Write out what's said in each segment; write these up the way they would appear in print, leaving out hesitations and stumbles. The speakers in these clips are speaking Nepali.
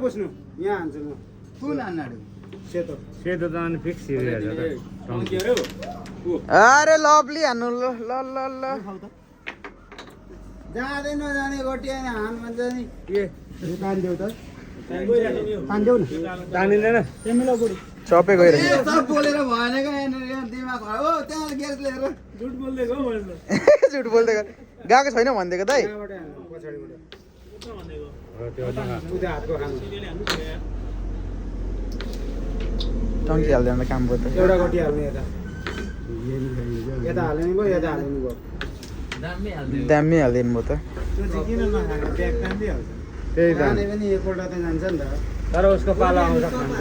बस्नु यहाँ हान्छु म कुन हान्नाडु सेतो सेतो त अनि फिक्स अरे लभली हान्नु ल ल ल ल जाँदै नजाने गोटी अनि हान भन्छ नि के तान्देऊ त तान्देऊ न तानिँदैन तिमीलाई बुढी चपे गइरहेको सब बोलेर भएन क्या यहाँ दिमाग खराब हो त्यहाँ ग्यास लिएर झुट बोल्दैको मैले झुट बोल्दै गएको छैन भनिदिएको दाइ यहाँबाट हान्नु पछाडिबाट त्यो उता हातको खानु टङ्की हाल्दैन त काम भयो त एउटा गोटी हाल्ने यता यता हाल्ने भयो यता हाल्नु भयो दामी हालिदिनु भयो त त्यो चाहिँ किन नखाएको ब्याग तान्दिहाल्छ त्यही त जाने पनि एकपल्ट त जान्छ नि त तर उसको पालो आउँछ खान्छ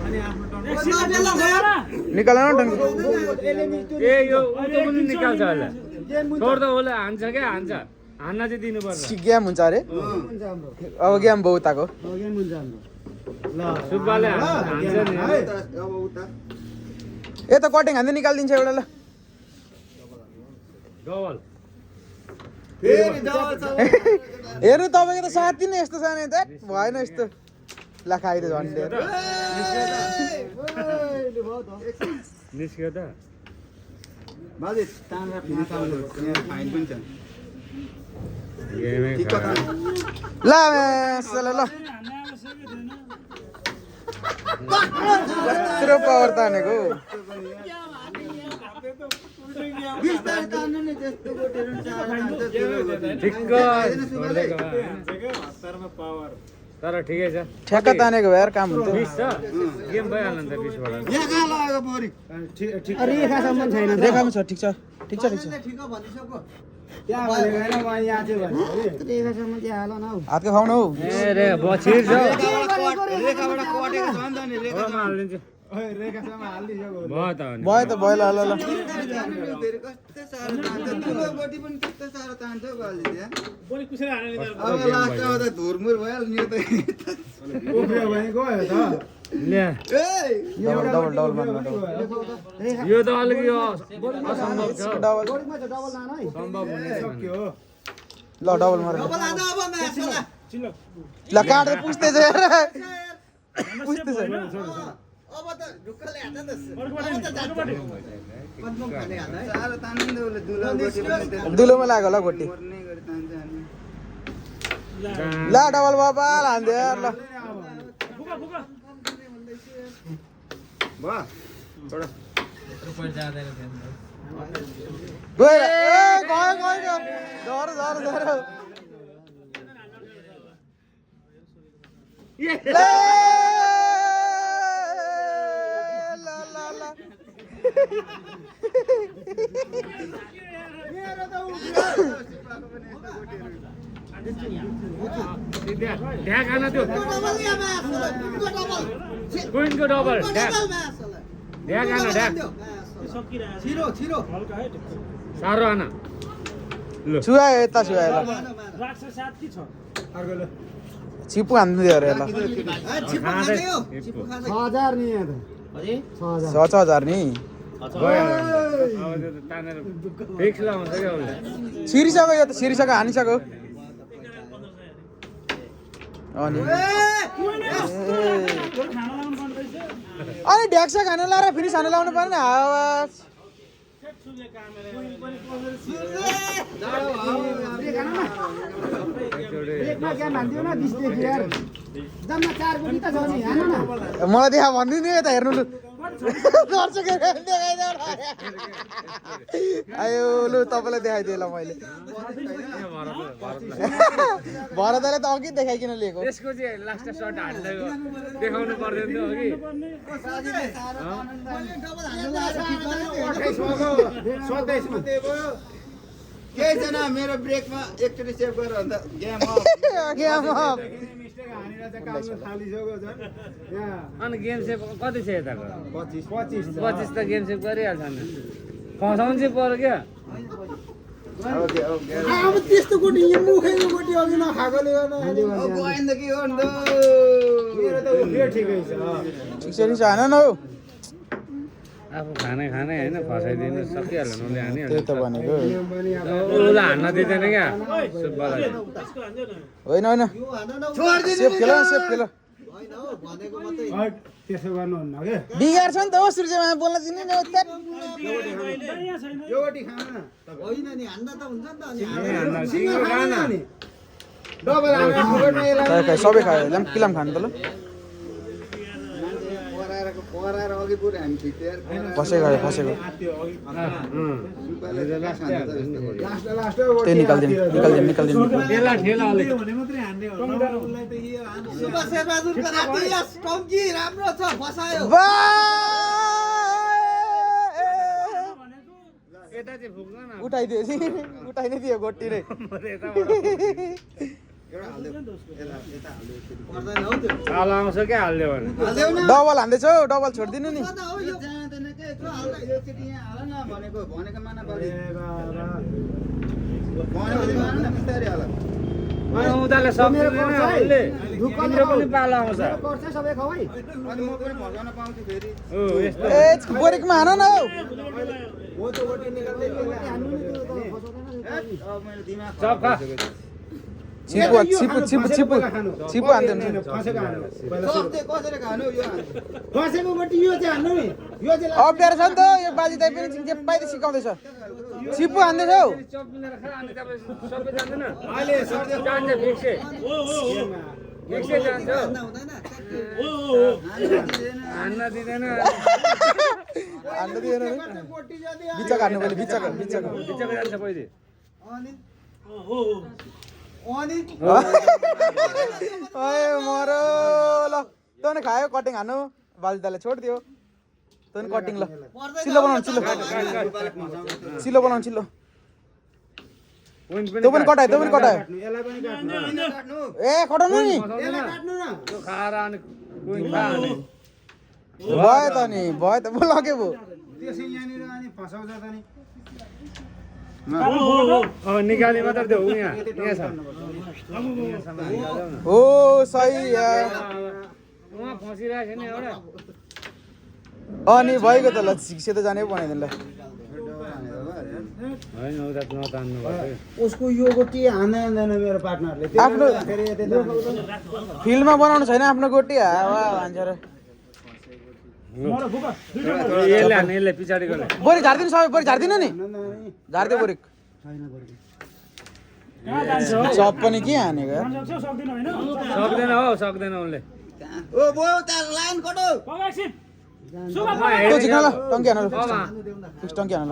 अनि आफ्नो निकाल न टङ्की ए यो उतो पनि निकाल्छ होला छोड त उसले हान्छ क्या हान्छ हान्न चाहिँ दिनुपर्छ गेम हुन्छ अरे हुन्छ हाम्रो अब गेम भयो उताको गेम हुन्छ हाम्रो ल सुब्बाले हान्छ नि अब उता ए त कटिङ हान्दै निकालिदिन्छ एउटा ल डबल फेरि डबल छ हेर्नु तपाईँको त साथी नै यस्तो छ नि त भएन यस्तो ला खाइद झन्डे निस्क्यो त बाजे तानेर फेरि तान्नु यहाँ फाइन पनि छ गेमै ठिक्क तान्नु ल ल ल कत्रो पावर तानेको बिस्तारै तान्नु नि त्यस्तो गोटीहरू नि चार तान्छ ठिक्क हतारमा पावर तर ठिकै छ ठ्याक्क तानेको भएर काम हुन्थ्यो 20 छ गेम भइहाल्यो नि त 20 बाट यहाँ कहाँ लगाएको पोरी ठिक रेखासम्म छैन रेखामा छ ठिक छ ठिक छ ठिक छ ठिक्क भनिसक्यो त्यहाँ भनेको होइन म यहाँ चाहिँ भने रेखासम्म चाहिँ हाल न हौ हातको खाउन हौ ए रे बछिर छ रेखाबाट कटेको छ नि त नि रेखा ओमा हालिदिन्छु रेखासम्म हालिदिएको भयो त अनि भयो त भयो ल ल ल फेरि कस्तो साह्रो तान्छ ठुलो गोटी पनि कस्तो साह्रो तान्छ हौ गाली त्यहाँ अब लास्टमा त धुरमुर भइहाल्यो नि यो त उफ्रियो भने गयो त ल्या डबल डबल डबल मार्नु यो त अलिक यो असम्भव छ डबल गोलीमा चाहिँ डबल लान है सम्भव हुने छैन। सक्यो हो ल डबल मार अब लाँदा अब म्याच होला चिल्लो ल काट्दै पुस्दै छ यार पुस्दै छ अब त ढुक्कले हात त साह्रो तान्नु नि त उसले दुलो गोटी पनि त्यो दुलोमा लाग्यो होला गोटी मर्ने गरी तान्छ अनि ल डबल बाबा हान्दियो यार ल भयो गयो ए गयो गयो झर झर झर ल ल ल मेरो त ढ्याक हान त्यो क्विनको डबल ढ्याक ढ्याक हान ढ्याक छिरो छिरो साह्रो हान ल छुवायो यता छुवायो ल अर्को ल छिपु हान्नु दियो अरे ल छिपो खाँदै हो छिपो खाँदै 6000 नि यहाँ त अरे 6000 6000 नि गइहाल्यो अब त्यो त तानेर फिक्स लाउँछ क्या उसले छिरिसक्यो यो त छिरिसक्यो हानिसक्यो अनि अनि ढ्याक्सा खान लाएर फेरि खान लाउनु पर्ने आवाज एकमा ज्ञान हान्दियो न 20 देखि यार जम्मा 4 गोटी त छ नि हान न मलाई देखा भनिदिनु यता हेर्नु लु दर्शकहरू देखाइदेऊ न। आयो लु तपाईँलाई देखाइदिएँ ल मैले भरतले त अघि देखाइकन लिएको त्यसको चाहिँ लास्ट सर्ट हान्दै देखाउनु पर्दैन थियो अघि केही छैन मेरो ब्रेकमा एकचोटि सेभ गरेर अन्त game of game of mistake हानेर चाहिँ काम थालिसक्यो झन् यहाँ अनि गेम सेभ कति छ यताको 25 25 त गेम सेभ गरिहाल्छ नि फसाउनु चाहिँ पर्यो क्या अब त्यस्तो गोटी यो मुखेको गोटी अघि नखाएकोले गर्दा अब गएन त के हो नि त मेरो त उफ्रियो ठिकै छ ठिक छ हान न हौ आफू खाने होइन फसाइदिनु सकिहाल्यो उसले हानिहाल्यो त्यही त भनेको उसलाई हान्न दिँदैन क्या सुब्बालाई होइन होइन सेफ खेल सेफ खेल त्यसो गर्नुहुन्न के बिगार्छ नि त हो सूर्यमा बोल्न दिनु नि योटी खान न होइन नि हान्दा त हुन्छ नि त अनि सिङ्गो खान नि डबल आमा फुकटमा यसलाई सबै खायो किलाम खानु त ल पराएर अघि पुऱ्यो हामी ठिक फसेको फसेको लास्ट त्यही निकाल्दिनु ठेला ठेला अलिक राम्रो छ फसायो यता चाहिँ फुक्न न उठाइदियो उठाइ नै दियो गोटी नै कालो आउँछ क्या हालिदियो भने डबल हान्दैछौ डबल छोडिदिनु नि जाँदैन के एकचोटि यहाँ हाल न भनेको माना पाले बिस्तारै हाल उनीहरूले सक्दैन उसले तिम्रो पनि पालो आउँछ गर्छ सबै खवाई अनि म पनि फसाउन पाउँछु फेरि हो यस्तो ए बोरेकमा हान न हौ हो त गोटी निकाल्दै हान्नु नि त्यो त अब मैले दिमाग चप खा छिपु हान्दैन फसेको हान्नु पहिला सक्दै कसरी खानु यो फसेको गोटी यो चाहिँ हान्नु नि यो चाहिँ अप्ठ्यारो छ नि त यो बाजी दाइ पनि जे पाइदै सिकाउँदैछ छिपु हान्दैछौ चप मिलेर खा अनि तपाईँ सबै जान्दैन अहिले सक्दै जान्छ फिक्सै फिक्सै जान्छ हान्न दिँदैन हान्नु दिएन नि गोटी जति बिचक हान्नु पहिले बिचक बिचको जान्छ पहिले अनि अनि ओए मरो ल तँले खायो कटिङ हान्नु बाजी दाइले छोडिदियो तँ कटिङ ल चिल्लो बनाउनु चिल्लो बनाउनु चिल्लो त्यो पनि कटायो यसलाई पनि काट्नु ए कटाउनु नि यसलाई काट्नु न त्यो खाएर अनि कोही खाने भयो त नि भयो त लग्यो भयो त्यसै यहाँनिर अनि फसाउँछ त नि निकाली मात्र देऊ यहाँ छ हो सही उहाँ फसिरहेको छ नि एउटा अनि भइगयो त ल सेतो जाने पो बनाइदिनु ल होइन उता नतान्नु पर्छ उसको यो गोटी हान्दैन मेरो पार्टनरले आफ्नो फेरि यतै फिल्डमा बनाउनु छैन आफ्नो गोटी हावा भन्छ र यसले हान्ने यसले पछाडि गर्ने बोरी झारिदिनु सबै बोरी झारिदिनु नि झारिदियो बोरिक चप पनि के हानेको यार सक्दैन हौ सक्दैन उसले ओ बो त लाइन कटो त्यो झिक्न ल टङ्की हान ल फिक्स टङ्की हान ल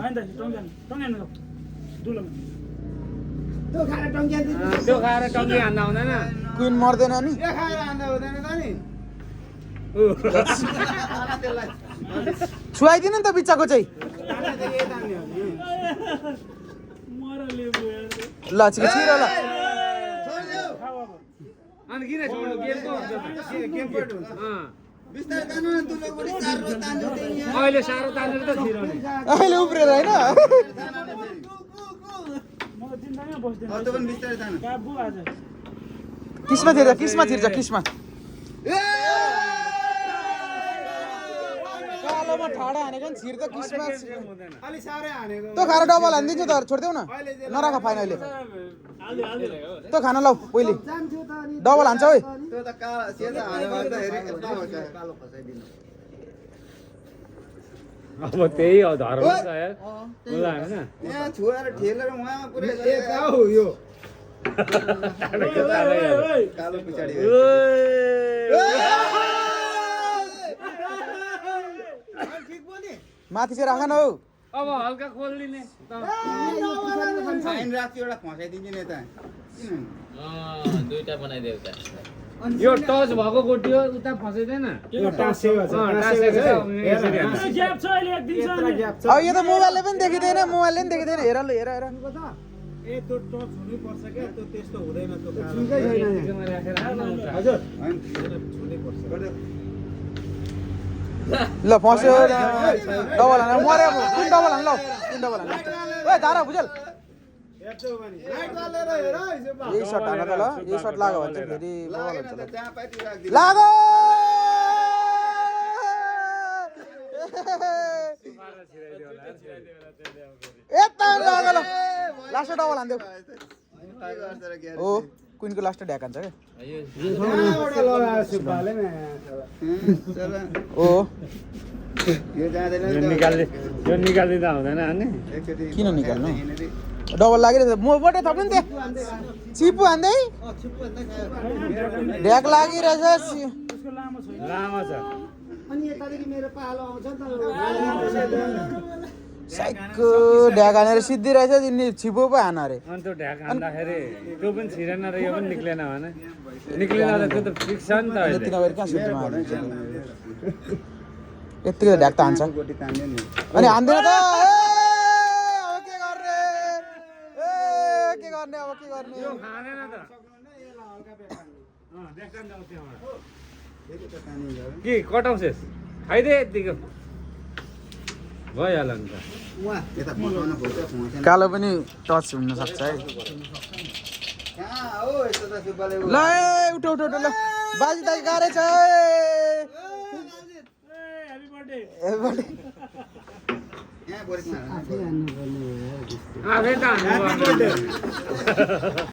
त्यो खाएर टङ्किया दिन्छ त्यो खाएर टङ्की हान्न आउँदैन क्विन मर्दैन नि यो खाएर हान्दा हुँदैन त नि छुवाइदिनु नि त बिच्चाको चाहिँ ल छिटो छिरो ल अनि किन छोड्नु गेम पो हुन्छ गेम पोइन्ट हुन्छ बिस्तारै तान्नु न तुलो गोटी चारो तान्छु त्यही यहाँ अहिले साह्रो तानेर त छिराउने अहिले उब्रेर होइन त्यो पनि बिस्तारै तान्नु किस्मा थिर्छ किस्मा कालोमा ठाडा हानेको नि छिर त किस्मा अलि साह्रै हानेको त्यो खाएर डबल हानिदिन्छु त छोडिदेऊ न नराख फाइन अहिले त्यो खान लौ पहिले जान्छु त अनि डबल हान्छ है त्यो त कालो सेतो हाल्यो भने त हेरि यस्तो हुन्छ कालो फसाइदिनु अब त्यही हो धर्म छ यार उसलाई होइन यहाँ छुवाएर ठेलेर उहाँ पुरै यता हो यो कालो पछाडि माथि चाहिँ राख न हौ अब हल्का खोलिदिने फाइन राख्छु एउटा फसाइदिन्छु नि यता दुईटा बनाइदेऊ त यो टच भएको गोटी हो उता फसाइदैन यो टाँसेको छ टाँसेको छ यसरी हान्छ। अब यो त मोबाइलले पनि देखिँदैन मोबाइलले पनि देखिँदैन हेर ल हेर हेर ए त्यो टच हुनै पर्छ के त्यो त्यस्तो हुँदैन त्यो छुकै छैन यहाँ। त्यसमा राखेर हाल्नु हुन्छ। हजुर छुनै पर्छ ल फस्यो डबल हान मर्यो कुन डबल हान ल कुन डबल हान ओ धारा भुजल हेर्छौ भने लाइट बालेर हेर है सेपा यही सर्ट हान त ल यही सर्ट लाग्यो भने चाहिँ फेरि बवाल लागेन हुन्छ त जहाँ पाइ त्यहीँ राखिदिनु। लाग्यो यता ल लास्ट डबल हान्देऊ ओ क्विनको लास्ट ढ्याक हान्छ क्या ओ यो जाँदैन यो निकाल्दिँदा हुँदैन अनि किन निकाल्नु डबल लागिरहेछ मबाट थप्नु नि त्यहाँ चिपु हान्दै ढ्याक लागिरहेछ लामो छ अनि यतादेखि मेरो पालो आउँछ नि त साइकको ढ्याक हानेर सिद्धि रहेछ यिनी छिपो पो हान अरे अनि त्यो ढ्याक हान्दाखेरि त्यो पनि छिरेन र यो पनि निक्लेन भने निक्लेन त त्यो त फिक्स छ नि त अहिले तिनीहरू कहाँ सिद्धीमा हान्छ यत्तिकै ढ्याक त हान्छ गोटी तान्यो नि अनि हान्दैन त अब के गर्ने के गर्ने अब के गर्ने यो खाँदैन त देख्छ नि त त्यहाँबाट फेरि त तानिन्छ के कटाउँछेस् खाइदे यत्तिको भइहाल्यो नि त यता फसाउन खोज्छ फसेन कालो पनि टच हुन सक्छ है कहाँ हो यस्तो त सुब्बाले ल उठ उठ उठ ल बाजी दाइ गाह्रै छ यहाँ बोरेकमा आफै हान्नुपर्ने हो आफै त हान्नु